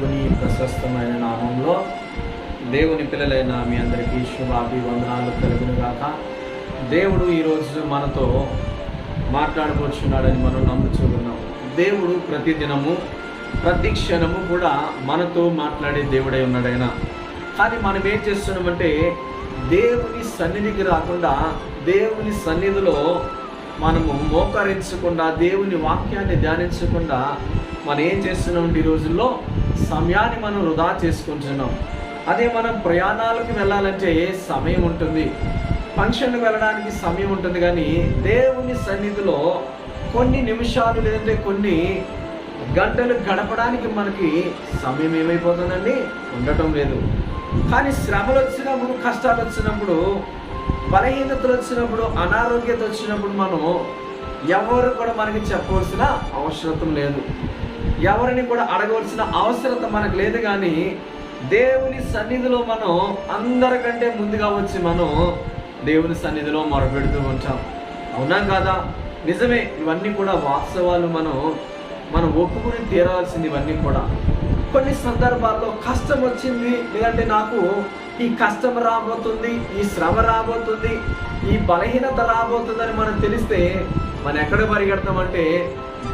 దేవుని ప్రశస్తమైన నామంలో దేవుని పిల్లలైన మీ అందరికీ శుభాభివందనాలు కలుగునుగాక. దేవుడు ఈరోజు మనతో మాట్లాడబోచున్నాడని మనం నమ్ముచూ ఉన్నాం. దేవుడు ప్రతిదినము ప్రతి క్షణము కూడా మనతో మాట్లాడే దేవుడై ఉన్నాడైనా. కానీ మనం ఏం చేస్తున్నామంటే దేవుని సన్నిధికి రాకుండా, దేవుని సన్నిధిలో మనము మోకరించకుండా, దేవుని వాక్యాన్ని ధ్యానించకుండా మనం ఏం చేస్తున్నాం? ఈ రోజుల్లో సమయాన్ని మనం వృధా చేసుకుంటున్నాం. అదే మనం ప్రయాణాలకు వెళ్ళాలంటే సమయం ఉంటుంది, ఫంక్షన్కి వెళ్ళడానికి సమయం ఉంటుంది. కానీ దేవుని సన్నిధిలో కొన్ని నిమిషాలు లేదంటే కొన్ని గంటలు గడపడానికి మనకి సమయం ఏమైపోతుందండి? ఉండటం లేదు. కానీ శ్రమలు వచ్చినప్పుడు, కష్టాలు వచ్చినప్పుడు, బలహీనతలు వచ్చినప్పుడు, అనారోగ్యత వచ్చినప్పుడు మనం ఎవరు కూడా మనకి చెప్పవలసిన అవసరం లేదు, ఎవరిని కూడా అడగవలసిన అవసరం మనకు లేదు. కానీ దేవుని సన్నిధిలో మనం అందరికంటే ముందుగా వచ్చి మనం దేవుని సన్నిధిలో మొరపెడుతూ ఉంటాం. అవునా కాదా? నిజమే. ఇవన్నీ కూడా వాస్తవాలు. మనం ఒప్పుకుని తీరాల్సింది ఇవన్నీ కూడా. కొన్ని సందర్భాల్లో కష్టం వచ్చింది, లేదంటే నాకు ఈ కష్టం రాబోతుంది, ఈ శ్రమ రాబోతుంది, ఈ బలహీనత రాబోతుందని మనం తెలిస్తే మనం ఎక్కడ పరిగెడతామంటే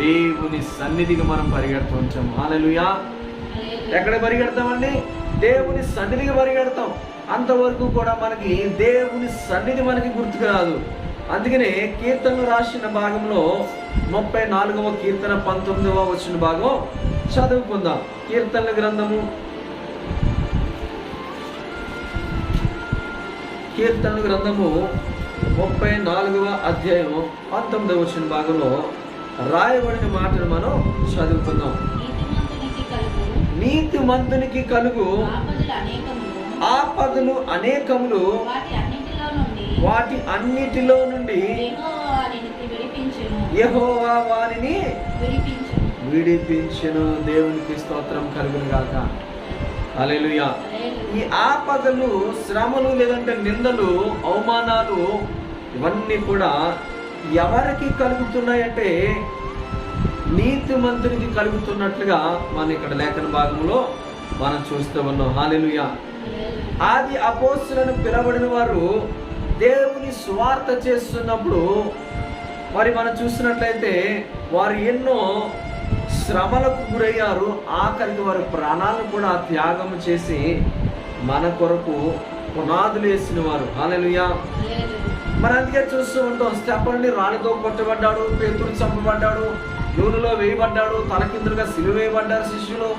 దేవుని సన్నిధికి మనం పరిగెడుతూ ఉంటాం. హల్లెలూయా. ఎక్కడ పరిగెడతామండి? దేవుని సన్నిధికి పరిగెడతాం. అంతవరకు కూడా మనకి దేవుని సన్నిధి మనకి గుర్తుకు రాదు. అందుకనే కీర్తనలు రాసిన భాగంలో 34వ కీర్తన 19వ వచ్చిన భాగం చదువుకుందాం. కీర్తనల గ్రంథము 34వ అధ్యాయం 19వ వచ్చిన భాగంలో రాయబడిన మాటను మనం చదువుకుందాం. నీతిమంతునికి కలుగు ఆపదలు అనేకములు, వాటి అన్నిటిలో నుండి యెహోవా వారిని విడిపించెను. దేవునికి స్తోత్రం కలుగును గాక. హల్లెలూయా. ఈ ఆపదలు, శ్రమలు, లేదంటే నిందలు, అవమానాలు, ఇవన్నీ కూడా ఎవరికి కలుగుతున్నాయంటే నీతిమంతునికి కలుగుతున్నట్లుగా మనం ఇక్కడ లేఖన భాగంలో మనం చూస్తూ ఉన్నాం. హల్లెలూయా. ఆది అపోస్తలులను పిలవబడిన వారు దేవుని సువార్త చేస్తున్నప్పుడు మరి మనం చూసినట్లయితే వారు ఎన్నో శ్రమలకు గురయ్యారు. ఆఖరికి వారి ప్రాణాలను కూడా త్యాగం చేసి మన కొరకు పునాదులు వేసిన వారు. హల్లెలూయా. మరి అందుకే చూస్తూ ఉంటాం, స్టెఫనుని రాళ్ళతో కొట్టబడ్డాడు, పేతురు చంపబడ్డాడు, నూనెలో వేయబడ్డాడు, తలకిందులుగా సిలువ వేయబడ్డారు శిష్యులు.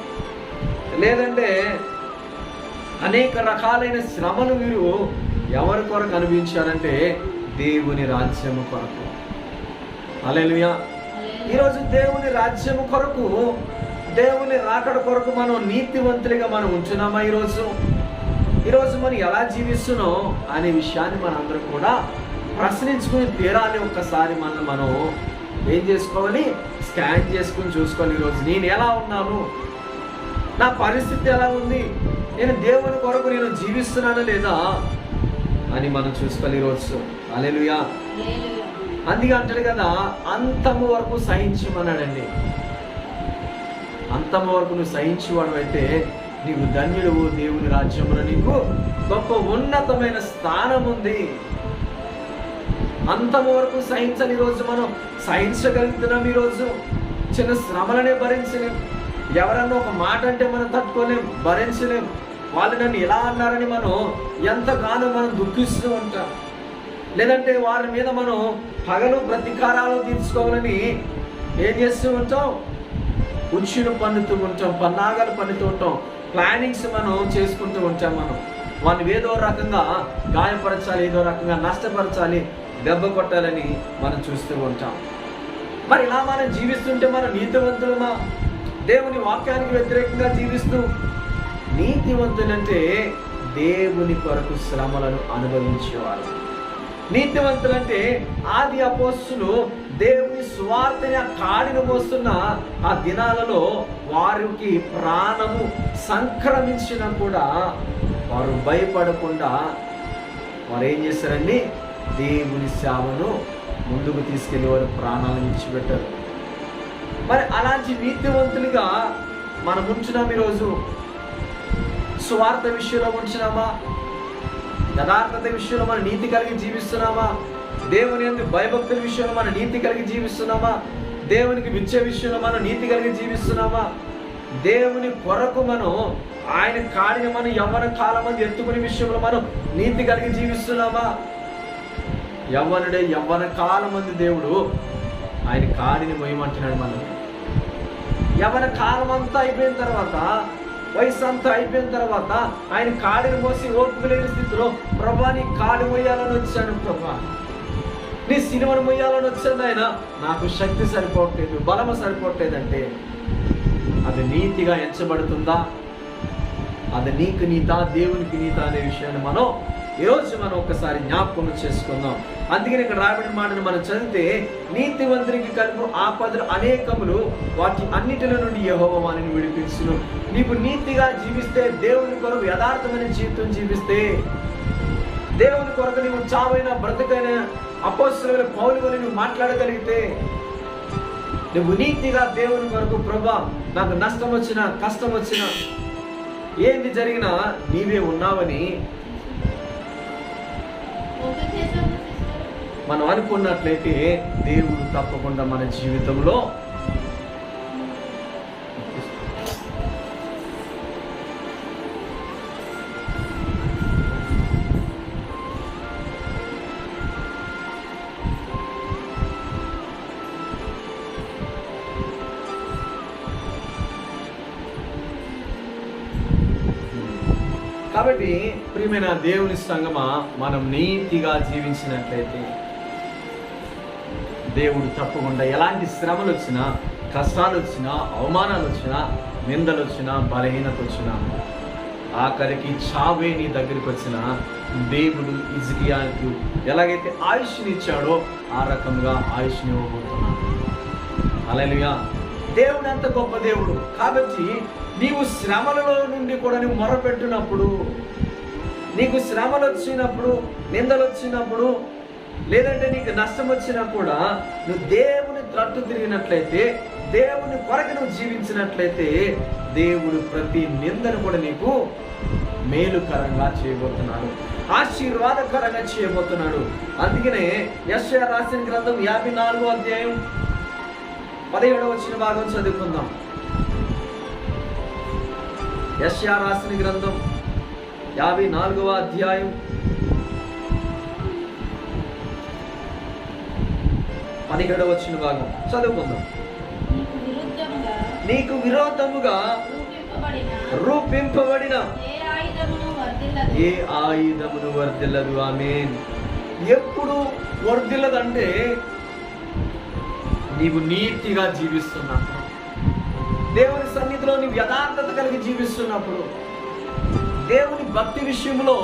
లేదంటే అనేక రకాలైన శ్రమలు వీరు ఎవరి కొరకు అనుభవించారంటే దేవుని రాజ్యము కొరకు. హల్లెలూయా. ఈరోజు దేవుని రాజ్యము కొరకు, దేవుని రాకడ కొరకు మనం నీతివంతులుగా మనం ఉంచున్నామా? ఈరోజు మనం ఎలా జీవిస్తున్నాం అనే విషయాన్ని మనందరం కూడా ప్రశ్నించుకుని తీరాలి. ఒక్కసారి మనం ఏం చేసుకోవాలి? స్కాన్ చేసుకుని చూసుకోవాలి. ఈరోజు నేను ఎలా ఉన్నాను, నా పరిస్థితి ఎలా ఉంది, నేను దేవుని కొరకు నేను జీవిస్తున్నానా లేదా అని మనం చూసుకోవాలి ఈరోజు. హల్లెలూయా. అందుకే అంటాడు కదా, అంతము వరకు సహించమన్నాడండి. అంతము వరకు నువ్వు సహించేవాడు అయితే నీవు ధన్యుడు. దేవుని రాజ్యంలో నీకు గొప్ప ఉన్నతమైన స్థానం ఉంది. అంతము వరకు సహించాలి. ఈరోజు మనం సహించగలుగుతున్నాం. ఈరోజు చిన్న శ్రమలనే భరించలేం. ఎవరన్నా ఒక మాట అంటే మనం తట్టుకోలేం, భరించలేం. వాళ్ళు నన్ను ఎలా అన్నారని మనం ఎంతగానో మనం దుఃఖిస్తూ ఉంటాం. లేదంటే వారి మీద మనం పగలు ప్రతీకారాలు తీర్చుకోవాలని ఏం చేస్తూ ఉంటాం? ఉచ్చును పన్నుతూ ఉంటాం, పన్నాగాలు పన్నుతూ ఉంటాం, ప్లానింగ్స్ మనం చేసుకుంటూ ఉంటాం. వాళ్ళని ఏదో రకంగా గాయపరచాలి, ఏదో రకంగా నష్టపరచాలి, దెబ్బ కొట్టాలని మనం చూస్తూ ఉంటాం. మరి ఇలా మనం జీవిస్తుంటే మనం నీతివంతులమా? దేవుని వాక్యానికి వ్యతిరేకంగా జీవిస్తూ, నీతివంతులంటే దేవుని కొరకు శ్రమలను అనుభవించేవారు. నీతివంతులంటే ఆది అపోస్తలులు దేవుని సువార్తని ఆ కాడిని మోస్తున్న ఆ దినాలలో వారికి ప్రాణము సంక్రమించినా కూడా వారు భయపడకుండా వారు ఏం చేశారండి? దేవుని సేవను ముందుకు తీసుకెళ్లి వారు ప్రాణాలను విడిచిపెట్టారు. మరి అలాంటి నీతివంతులుగా మనం ఉంటున్నాం. ఈరోజు స్వార్థ విషయంలో ఉంటున్నామా? యథార్థత విషయంలో మన నీతి కలిగి జీవిస్తున్నామా? దేవుని యందు భయభక్తుల విషయంలో మన నీతి కలిగి జీవిస్తున్నామా? దేవునికి విచ్చే విషయంలో మనం నీతి కలిగి జీవిస్తున్నామా? దేవుని కొరకు మనం ఆయన కాడిని మనం యవ్వన కాలం మంది ఎత్తుకునే విషయంలో మనం నీతి కలిగి జీవిస్తున్నామా? యవ్వన కాలం మంది దేవుడు ఆయన కాడిని మొయ్యమంటున్నాడు. మనం యవ్వన కాలం అంతా అయిపోయిన తర్వాత, వయసు అంతా అయిపోయిన తర్వాత ఆయన కాడిని మోసి ఓపిక లేని స్థితిలో, ప్రభా నీ కాడి మొయ్యాలని వచ్చాను, ప్రభా నీ సినిమాను మొయ్యాలని వచ్చాను ఆయన, నాకు శక్తి సరిపోవట్లేదు, బలము సరిపోవట్లేదంటే అది నీతిగా ఎంచబడుతుందా? అది నీకు నీతా, దేవునికి నీతా అనే విషయాన్ని ఈరోజు మనం ఒకసారి జ్ఞాపకం చేసుకుందాం. అందుకని ఇక్కడ రాబడిన మాటను మనం చదివితే, నీతివంతునికి కలుగు ఆపదలు అనేకములు, వాటి అన్నిటిలో నుండి యెహోవా వానిని విడిపించును. నీకు నీతిగా జీవిస్తే, దేవుని కొరకు యథార్థమైన జీవితం జీవిస్తే, దేవుని కొరకు నీవు చావైన బ్రతుకైన అపోస్తలుల పౌలు వలె నువ్వు మాట్లాడగలిగితే, నువ్వు నీతిగా దేవుని కొరకు, ప్రభా నాకు నష్టం వచ్చినా కష్టం వచ్చినా ఏంది జరిగినా నీవే ఉన్నావని మనం అనుకున్నట్లయితే, దేవుడు తప్పకుండా మన జీవితంలో కాబట్టి ప్రియమైన దేవుని సంగమా, మనం నీతిగా జీవించినట్లయితే దేవుడు తప్పకుండా ఎలాంటి శ్రమలు వచ్చినా, కష్టాలు వచ్చినా, అవమానాలు వచ్చినా, నిందలు వచ్చినా, బలహీనత వచ్చినా, ఆఖరికి చావే నీ దగ్గరికి వచ్చిన దేవుడు హిజ్కియాకు ఎలాగైతే ఆయుష్ని ఇచ్చాడో ఆ రకంగా ఆయుష్ని ఇవ్వబోతున్నాడు. హల్లెలూయా. దేవుడు అంత గొప్ప దేవుడు. కాబట్టి నీవు శ్రమలలో నుండి కూడా నువ్వు మొరపెట్టినప్పుడు, నీకు శ్రమలు వచ్చినప్పుడు, నిందలు వచ్చినప్పుడు, లేదంటే నీకు నష్టం వచ్చినా కూడా నువ్వు దేవుని తట్టు తిరిగినట్లయితే, దేవుని కొరకు నువ్వు జీవించినట్లయితే, దేవుడు ప్రతి నిందను కూడా నీకు మేలుకరంగా చేయబోతున్నాడు, ఆశీర్వాదకరంగా చేయబోతున్నాడు. అందుకనే యెషయా రాసిన గ్రంథం 54వ అధ్యాయం 17వ వచన భాగం చదువుకుందాం. యెషయా రాసిన గ్రంథం 54వ అధ్యాయం 17వ వచన భాగం చదువుకుందాం. నీకు విరోధముగా రూపింపబడిన ఏ ఆయుధమును వర్ధిల్లదు. ఆమేన్. ఎప్పుడు వర్ధిల్లదంటే, నీవు నీతిగా జీవిస్తున్నప్పుడు, దేవుని సన్నిధిలో నీవు యథార్థత కలిగి జీవిస్తున్నప్పుడు, దేవుని భక్తి విషయంలో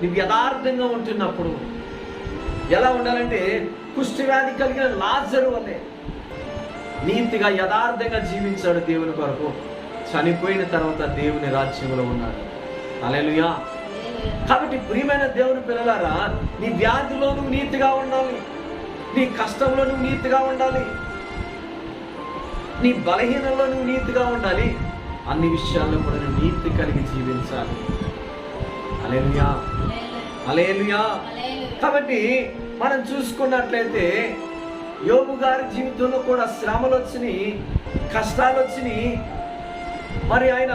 నీవు యథార్థంగా ఉంటున్నప్పుడు. ఎలా ఉండాలంటే, కుష్ఠవ్యాధి కలిగిన లాజరు వలె నీతిగా యథార్థంగా జీవించాడు దేవుని కొరకు. చనిపోయిన తర్వాత దేవుని రాజ్యంలో ఉన్నాడు. హల్లెలూయా. కాబట్టి ప్రియమైన దేవుని పిల్లలారా, నీ వ్యాధిలో నువ్వు నీతిగా ఉండాలి, నీ కష్టంలో నువ్వు నీతిగా ఉండాలి, నీ బలహీనంలో నువ్వు నీతిగా ఉండాలి, అన్ని విషయాల్లో కూడా నువ్వు నీతి కలిగి జీవించాలి. హల్లెలూయా, హల్లెలూయా. కాబట్టి మనం చూసుకున్నట్లయితే, యోబు గారి జీవితంలో కూడా శ్రమలు వచ్చినాయి, కష్టాలు వచ్చినాయి. మరి ఆయన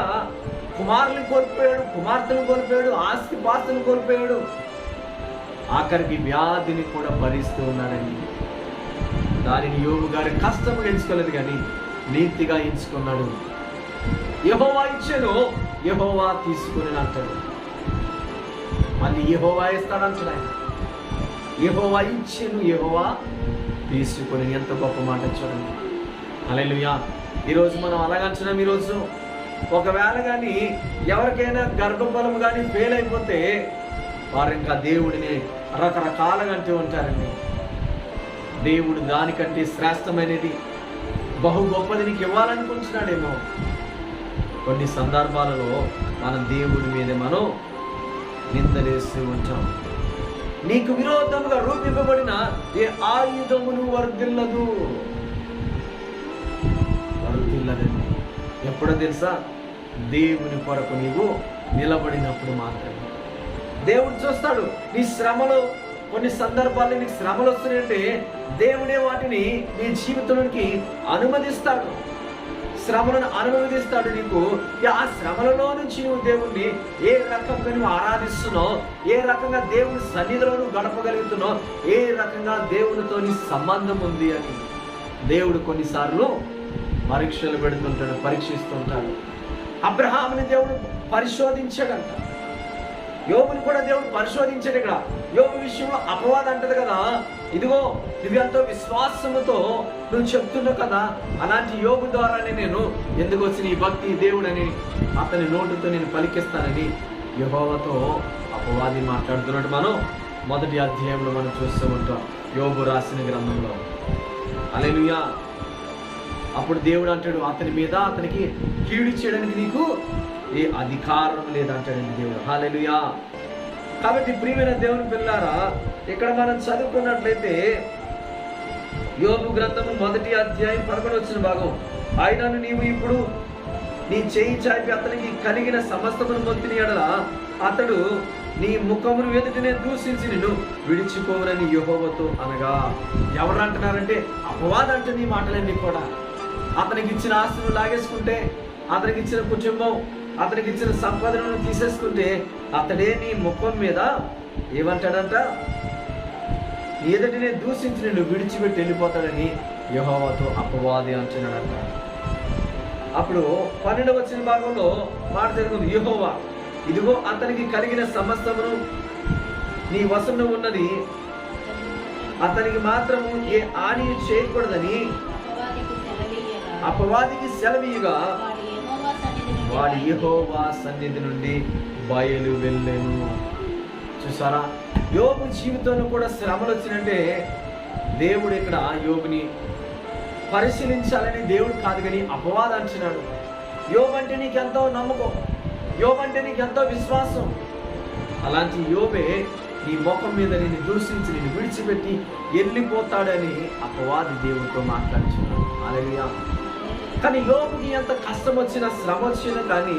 కుమారులను కోల్పోయాడు, కుమార్తెను కోల్పోయాడు, ఆస్తి పాస్తులను కోల్పోయాడు, ఆఖరికి వ్యాధిని కూడా భరిస్తూ ఉన్నాడండి. దానిని యోబు గారి కష్టము ఎంచుకోలేదు, కానీ నీతిగా ఎంచుకున్నాడు. యెహోవా ఇచ్చెను, యెహోవా తీసుకుని అంటాడు. మళ్ళీ యెహోవా ఇస్తాడంటాడు ఆయన. యెహోవా ఇచ్చెను, యెహోవా తీసుకుని. ఎంత గొప్ప మాట చూడండి. హల్లెలూయా. ఈరోజు మనం అలాగంటున్నాం. ఈరోజు ఒకవేళ కానీ ఎవరికైనా గర్భఫలం కానీ ఫెయిల్ అయిపోతే, వారు ఇంకా దేవుడిని రకరకాలుగా అంటూ ఉంటారండి. దేవుడు దానికంటే శ్రేష్టమైనది, బహు గొప్పది నీకు ఇవ్వాలనుకుంటున్నాడేమో. కొన్ని సందర్భాలలో మనం దేవుడి మీద మనం నిందలేస్తూ ఉంటాం. నీకు విరోధముగా రూపింపబడిన ఏ ఆయుధమును వర్ధిల్లదు. వర్ధిల్లదండి. ఎప్పుడో తెలుసా? దేవుని కొరకు నీవు నిలబడినప్పుడు మాత్రమే. దేవుడు చూస్తాడు. నీ శ్రమలు, కొన్ని సందర్భాల్లో నీకు శ్రమలు వస్తున్నాయంటే దేవుడే వాటిని నీ జీవితంలోకి అనుమతిస్తాడు, శ్రమలను అనుమతిస్తాడు నీకు. ఆ శ్రమలలో నుంచి నువ్వు దేవుణ్ణి ఏ రకంగా నువ్వు ఆరాధిస్తున్నావు, ఏ రకంగా దేవుని సన్నిధిలో నువ్వు గడపగలుగుతున్నావు, ఏ రకంగా దేవునితో నీ సంబంధం ఉంది అని దేవుడు కొన్నిసార్లు పరీక్షలు పెడుతుంటాడు, పరీక్షిస్తుంటాడు. అబ్రహాముని దేవుడు పరిశోధించాడంట, యోబుని కూడా దేవుడు పరిశోధించాడు. ఇక్కడ యోబు విషయంలో అపవాదం అంటది కదా, ఇదిగో నువ్వెంతో విశ్వాసముతో నువ్వు చెప్తున్నావు కదా, అలాంటి యోబు ద్వారానే నేను ఎందుకు వచ్చిన ఈ భక్తి దేవుడని అతని నోటితో నేను పలికిస్తానని యెహోవాతో అపవాది మాట్లాడుతున్నాడు. మనం మొదటి అధ్యాయంలో మనం చూస్తూ ఉంటాం యోబు రాసిన గ్రంథంలో. హల్లెలూయా. అప్పుడు దేవుడు అంటాడు, అతని మీద అతనికి కీడు చేయడానికి నీకు ఏ అధికారం లేదంటాడండి దేవుడు. హల్లెలూయా. కాబట్టి ప్రియమైన దేవుని పిల్లారా, ఇక్కడ మనం చదువుకున్నట్లయితే యోబు గ్రంథము మొదటి అధ్యాయం 11వ భాగం, ఆయనను నీవు ఇప్పుడు నీ చేయి చాపి అతనికి కలిగిన సమస్తమును మొత్తిని ఎడల అతడు నీ ముఖమును ఎదుటనే దూషించి నిన్ను విడిచిపోవరని యెహోవాతో అనగా. ఎవరు అంటున్నారంటే అపవాదం అంటే నీ మాటలన్నీ కూడా. అతనికి ఇచ్చిన ఆస్తులు లాగేసుకుంటే, అతనికి ఇచ్చిన కుటుంబం, అతనికి ఇచ్చిన సంపదలను తీసేసుకుంటే అతడే నీ ముఖం మీద ఏమంటాడంట, ఎదుటినే దూషించి నిన్ను విడిచిపెట్టి వెళ్ళిపోతాడని యెహోవాతో అపవాది అంటున్నాడంట. అప్పుడు 12వ భాగంలో మాట జరుగుతుంది, యెహోవా ఇదిగో అతనికి కలిగిన సమస్తమును నీ వశంలో ఉన్నది, అతనికి మాత్రము ఏ హాని చేయకూడదని అపవాదికి సెలవీయగా వాడు యెహోవా సన్నిధి నుండి బయలు వెళ్ళెను. చూసారా, యోబు జీవితంలో కూడా శ్రమలు వచ్చినంటే దేవుడు ఇక్కడ యోబుని పరిశీలించాలని దేవుడు కాదు కానీ అపవాదం అంటున్నాడు. యోబు అంటే నీకెంతో నమ్మకం, యోబు అంటే నీకెంతో విశ్వాసం, అలాంటి యోబే నీ ముఖం మీద నిన్ను దూషించి నిన్ను విడిచిపెట్టి వెళ్ళిపోతాడని అపవాది దేవుడితో మాట్లాడుతున్నాడు. హల్లెలూయా. కానీ యోబుకి ఎంత కష్టం వచ్చినా, శ్రమ వచ్చినా కానీ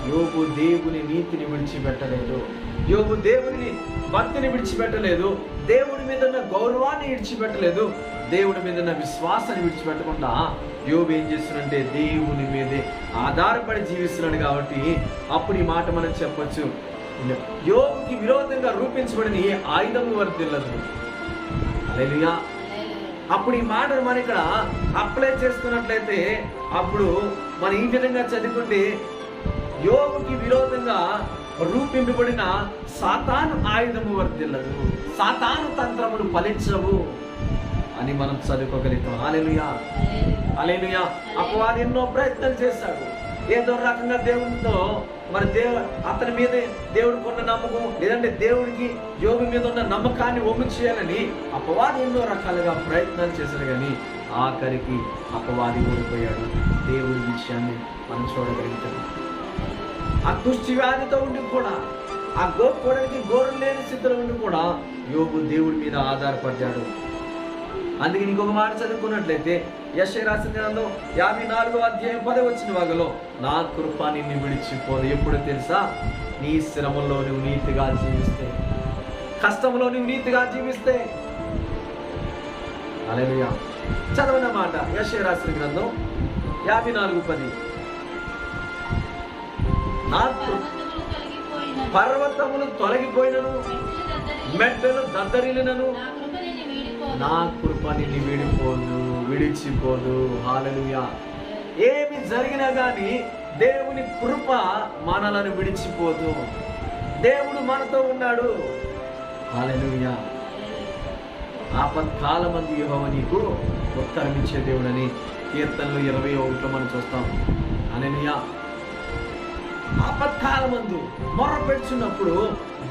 యోబు దేవుని నీతిని విడిచిపెట్టలేదు, యోబు దేవుని భక్తిని విడిచిపెట్టలేదు, దేవుడి మీద ఉన్న గౌరవాన్ని విడిచిపెట్టలేదు, దేవుడి మీద ఉన్న విశ్వాసాన్ని విడిచిపెట్టకుండా యోబు ఏం చేస్తున్నాడంటే దేవుని మీదే ఆధారపడి జీవిస్తున్నాడు. కాబట్టి అప్పుడు ఈ మాట మనం చెప్పొచ్చు, యోబుకి విరోధంగా రూపించబడిన ఏ ఆయుధం వర్తిల్లదు. హల్లెలూయా. అప్పుడు ఈ మాటను మనం ఇక్కడ అప్లై చేసుకున్నట్లయితే అప్పుడు మనం ఈ విధంగా చదువుకుంటే యోబుకి విరోధంగా రూపింపబడిన సాతాను ఆయుధము వర్తిల్లదు, సాతాను తంత్రములు ఫలించవు అని మనం చదువుకోగలుగుతాం. హల్లెలూయా. హల్లెలూయా. అపవాది ఎన్నో ప్రయత్నాలు చేశాడు, ఏదో రకంగా దేవునితో మరి అతని మీద దేవుడికి ఉన్న నమ్మకం, లేదంటే దేవుడికి యోబు మీద ఉన్న నమ్మకాన్ని ఒమ్ము చేయాలని అపవాది ఎన్నో రకాలుగా ప్రయత్నాలు చేశాడు. కానీ ఆఖరికి అపవాది ఓడిపోయాడు. దేవుడి విషయాన్ని మనం చూడగలుగుతాం. ఆ కుష్టి వ్యాధితో ఉండి కూడా, ఆ గోపుకోవడానికి గోరు లేని స్థితిలో ఉండి కూడా యోబు దేవుడి మీద ఆధారపడ్డాడు. అందుకే ఇంకొక మాట చదువుకున్నట్లయితే యెషయా రాసిన గ్రంథం 54వ అధ్యాయం 10వ భాగంలో నా కృప నిన్ను విడిచిపోదు. ఎప్పుడు తెలుసా? నీ శ్రమలో నువ్వు నీతిగా జీవిస్తే, కష్టంలో నువ్వు నీతిగా జీవిస్తే. హల్లెలూయా. చదవన మాట యెషయా రాసిన గ్రంథం 54:10. నా పర్వతములు తొలగిపోయినను, మెట్టలు దద్దరిల్లినను, నా కృప నిన్ను విడిచిపోదు. హల్లెలూయా. ఏమి జరిగినా కానీ దేవుని కృప మనలను విడిచిపోదు. దేవుడు మనతో ఉన్నాడు. హల్లెలూయా. ఆపత్కాలమందు యెహోవా నీకు ఉత్తరం ఇచ్చే దేవుడని కీర్తనలు 21లో మనం చూస్తాం. హల్లెలూయా. ఆపత్కాలమందు మొర్ర పెట్టుచున్నప్పుడు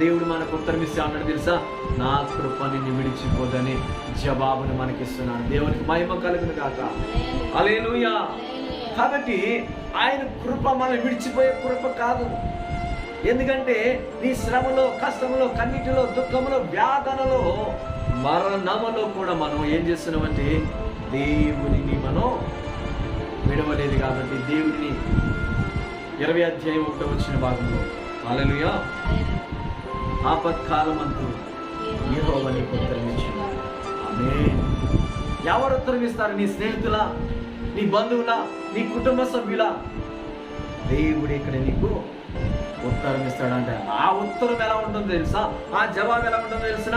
దేవుడు మనకు ఉత్తరం ఇస్తే అన్నాడు తెలుసా, నా కృప నిన్ను విడిచిపోదని జవాబును మనకిస్తున్నాడు. దేవునికి మహిమ కలుగును గాక. హల్లెలూయా. కాబట్టి ఆయన కృప మనం విడిచిపోయే కృప కాదు. ఎందుకంటే నీ శ్రమలో, కష్టంలో, కన్నిటిలో, దుఃఖంలో, వ్యాధనలో, మరణములో కూడా మనం ఏం చేస్తున్నామంటే దేవునిని మనం విడవలేదు కాబట్టి దేవుడిని 20 అధ్యాయం 1 భాగంలో హల్లెలూయా ఆపత్కాలమందు యెహోవా నీకు ఉత్తరమిచ్చును. ఆమేన్. ఎవరు ఉత్తరం ఇస్తారు? నీ స్నేహితుల, నీ బంధువుల, నీ కుటుంబ సభ్యుల? దేవుడు ఇక్కడ నీకు ఉత్తరం ఇస్తాడంటే ఆ ఉత్తరం ఎలా ఉంటుందో తెలుసా? ఆ జవాబు ఎలా ఉంటుందో తెలిసిన?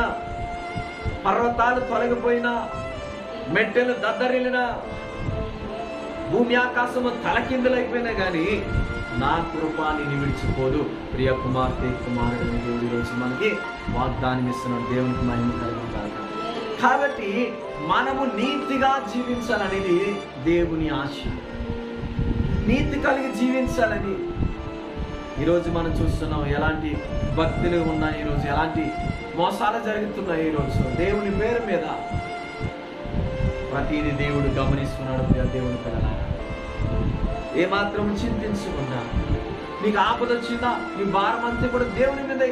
పర్వతాలు తొలగిపోయినా, మెట్టెలు దద్దరిల్లినా, భూమి ఆకాశము తలకిందులైపోయినా కానీ నా కృప నిన్ను విడిచిపోదు. ప్రియ కుమార్తె కుమారుడు దేవుడి రోజు మనకి వాగ్దానం ఇస్తున్నాడు. దేవునికి మహిమ కలుగుతాడు. కాబట్టి మనము నీతిగా జీవించాలనేది దేవుని ఆశ. నీతి కలిగి జీవించాలని ఈరోజు మనం చూస్తున్నాం. ఎలాంటి భక్తులు ఉన్నాయి ఈరోజు, ఎలాంటి మోసాలు జరుగుతున్నాయి ఈరోజు. దేవుని పేరు మీద ప్రతిదీ దేవుడు గమనిస్తున్నాడు. దేవుని పిల్లలారా, ఏమాత్రం చింతించకుండా, నీకు ఆపద వచ్చిందా, నీ భారం అంతా కూడా దేవుని మీద.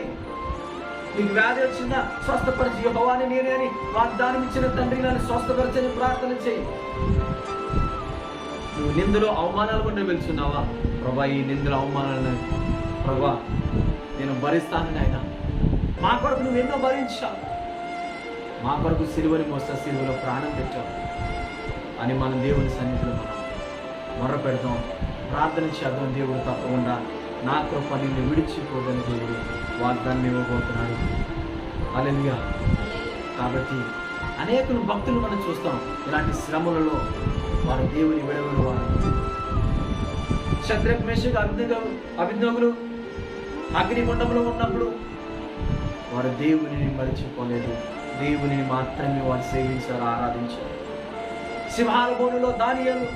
నీకు వ్యాధి వచ్చిందా, స్వస్థపరిచి యెహోవాని నేనే అని వాగ్దానం ఇచ్చిన తండ్రి నన్ను స్వస్థపరచని ప్రార్థన చేయి. నువ్వు నిందలో అవమానాలు కూడా వెళ్తున్నావా? ప్రభా, ఈ నిందలు అవమానాలను ప్రభా నేను భరిస్తానని ఆయన మా కొరకు నువ్వు ఎన్నో భరించావు. మా కొరకు సిలువని మోస్తా, సిలువలో ప్రాణం పెట్టావు అని మనం దేవుని సన్నిధిలో మనం మొర్ర పెడతాం, ప్రార్థన చేద్దాం. దేవుడు తప్పకుండా నా కృప నిన్ను విడిచిపోదని దేవుడు వాగ్దానం ఇవ్వబోతున్నాడు. హల్లెలూయా. కాబట్టి అనేకులు భక్తులు మనం చూస్తాం, ఇలాంటి శ్రమలలో వారు దేవుని విడవని వారు. శద్రక్ మేషక్ అబేద్నెగోలు అగ్నిగుండంలో ఉన్నప్పుడు వారు దేవునిని మరిచిపోలేదు. దేవుని మాత్రమే వారు సేవించారు, ఆరాధించారు. సింహాల బోనులో దానియేలు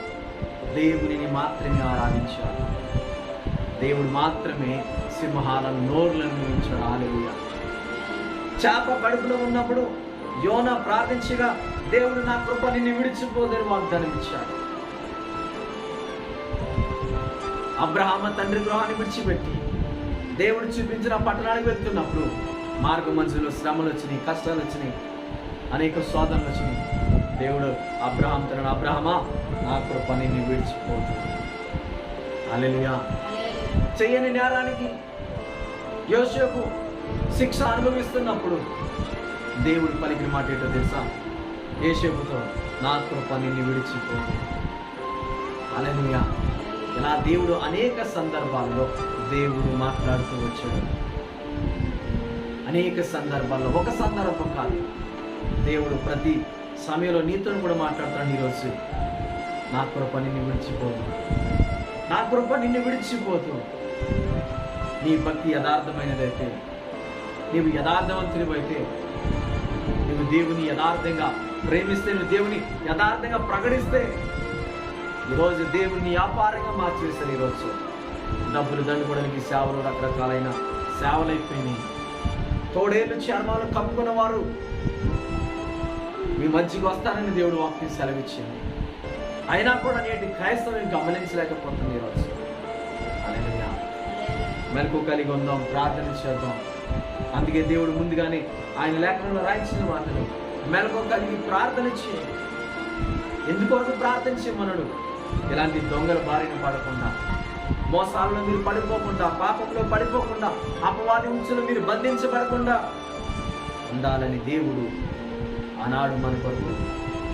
దేవునిని మాత్రమే ఆరాధించారు. దేవుడు మాత్రమే సింహాల నోర్లను మూయించాడు. హల్లెలూయా. చేప కడుపులో ఉన్నప్పుడు యోనా ప్రార్థించగా దేవుడు నా కృప నిన్ను విడిచిపోదని వాగ్దానం ఇచ్చాడు. అబ్రహాము తండ్రి గృహాన్ని విడిచిపెట్టి దేవుడు చూపించిన పట్టణానికి వెళ్తున్నప్పుడు మార్గ మధ్యలో శ్రమలు వచ్చినాయి, కష్టాలు వచ్చినాయి, అనేక శోధనలు వచ్చినాయి. దేవుడు అబ్రహామా నా కృప నిన్ను విడిచిపోతుంది. హల్లెలూయా. చెయ్యని నేరానికి యోసేపు శిక్ష అనుభవిస్తున్నప్పుడు దేవుడు పలికిన మాట ఏంటో తెలుసా? యోసేపుతో నా కృప నిన్ను విడిచిపోతుంది. హల్లెలూయా. ఇలా దేవుడు అనేక సందర్భాల్లో దేవుడు మాట్లాడుతూ వచ్చాడు. అనేక సందర్భాల్లో, ఒక సందర్భం కాదు, దేవుడు ప్రతి సమయంలో నీతో కూడా మాట్లాడుతాడు. ఈరోజు నా కృప నిన్ను విడిచిపోదు, నా కృప నిన్ను విడిచిపోతూ. నీ భక్తి యథార్థమైనదైతే, నీవు యథార్థవంతునివైతే, నువ్వు దేవుని యథార్థంగా ప్రేమిస్తే, నువ్వు దేవుని యథార్థంగా ప్రకటిస్తే, ఈరోజు దేవుని వ్యాపారంగా మార్చేస్తారు. ఈరోజు డబ్బులు దండుకోవడానికి సేవలు, రకరకాలైన సేవలు అయిపోయినాయి. తోడేళ్ళు చర్మాలు కప్పుకున్న వారు మీ మధ్యకి వస్తానని దేవుడు వాక్యం సెలవిచ్చింది. అయినా కూడా నేటి క్రైస్తవం గమనించలేకపోతుంది ఈరోజు. హల్లెలూయా. మెలకు కలిగి ఉందాం, ప్రార్థన చేద్దాం. అందుకే దేవుడు ముందుగానే ఆయన లేఖనంలో రాయించిన మాటలు మెలకు కలిగి ప్రార్థన చేయండి. ఎందుకొరకు ప్రార్థన చేయమన్నాడు? ఇలాంటి దొంగల బారిన పడకుండా, మోసాలలో మీరు పడిపోకుండా, పాపంలో పడిపోకుండా, అపవాది ఉచ్చులో మీరు బంధించబడకుండా ఉండాలని దేవుడు ఆనాడు మన కొరకు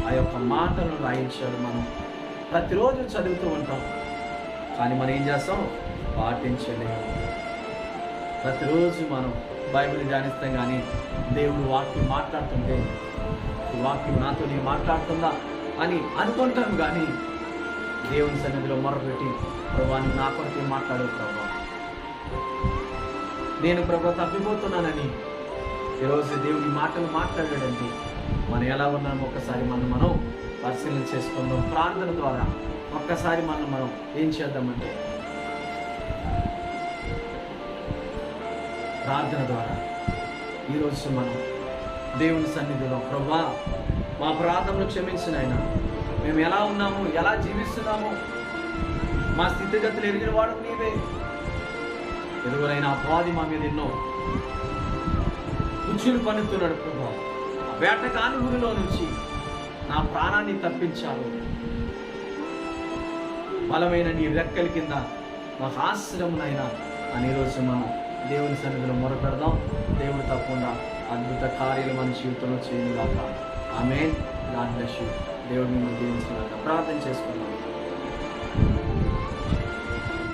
ఆ యొక్క మాటలను రాయించాడు. మనం ప్రతిరోజు చదువుతూ ఉంటాం, కానీ మనం ఏం చేస్తాం? పాటించలేము. ప్రతిరోజు మనం బైబిల్ ధ్యానిస్తాం, కానీ దేవుడు వాక్యం మాట్లాడుతుంటే ఈ వాక్యం నాతో నేను మాట్లాడుతుందా అని అనుకుంటాం. కానీ దేవుని సన్నిధిలో మొరపెట్టి, ప్రభా నువ్వు నా కొరకు మాట్లాడవు ప్రభా, నేను ప్రభా తప్పిపోతున్నానని ఈరోజు దేవుని మాటలు మాట్లాడాడంటే మనం ఎలా ఉన్నామో ఒక్కసారి మనం పరిశీలన చేసుకుందాం. ప్రార్థన ద్వారా ఒక్కసారి మనం ఏం చేద్దామంటే, ప్రార్థన ద్వారా ఈరోజు మనం దేవుని సన్నిధిలో, ప్రభా మా ప్రార్థనలు క్షమించిన ఆయన, మేము ఎలా ఉన్నాము, ఎలా జీవిస్తున్నాము, మా స్థితిగతులు ఎరిగిన వాడు నీవే. ఎదుగురైన అపవాది మా మీద ఎన్నో ఉచ్చులు పన్నుతున్నాడు ప్రభా. వేటకాని ఊరిలో నుంచి నా ప్రాణాన్ని తప్పించాడు. బలమైన నీ రెక్కల కింద మాకు ఆశ్రయమునైనా అని ఈరోజు మనం దేవుని సన్నిధిలో మొరపెడదాం. దేవుడు తప్పకుండా అద్భుత కార్యాలు మన జీవితంలో చేయనుగాక. ఆమేన్. God bless you. దేవుడు మిమ్మల్ని దీవించుగాక. ప్రార్థన చేసుకుందాం.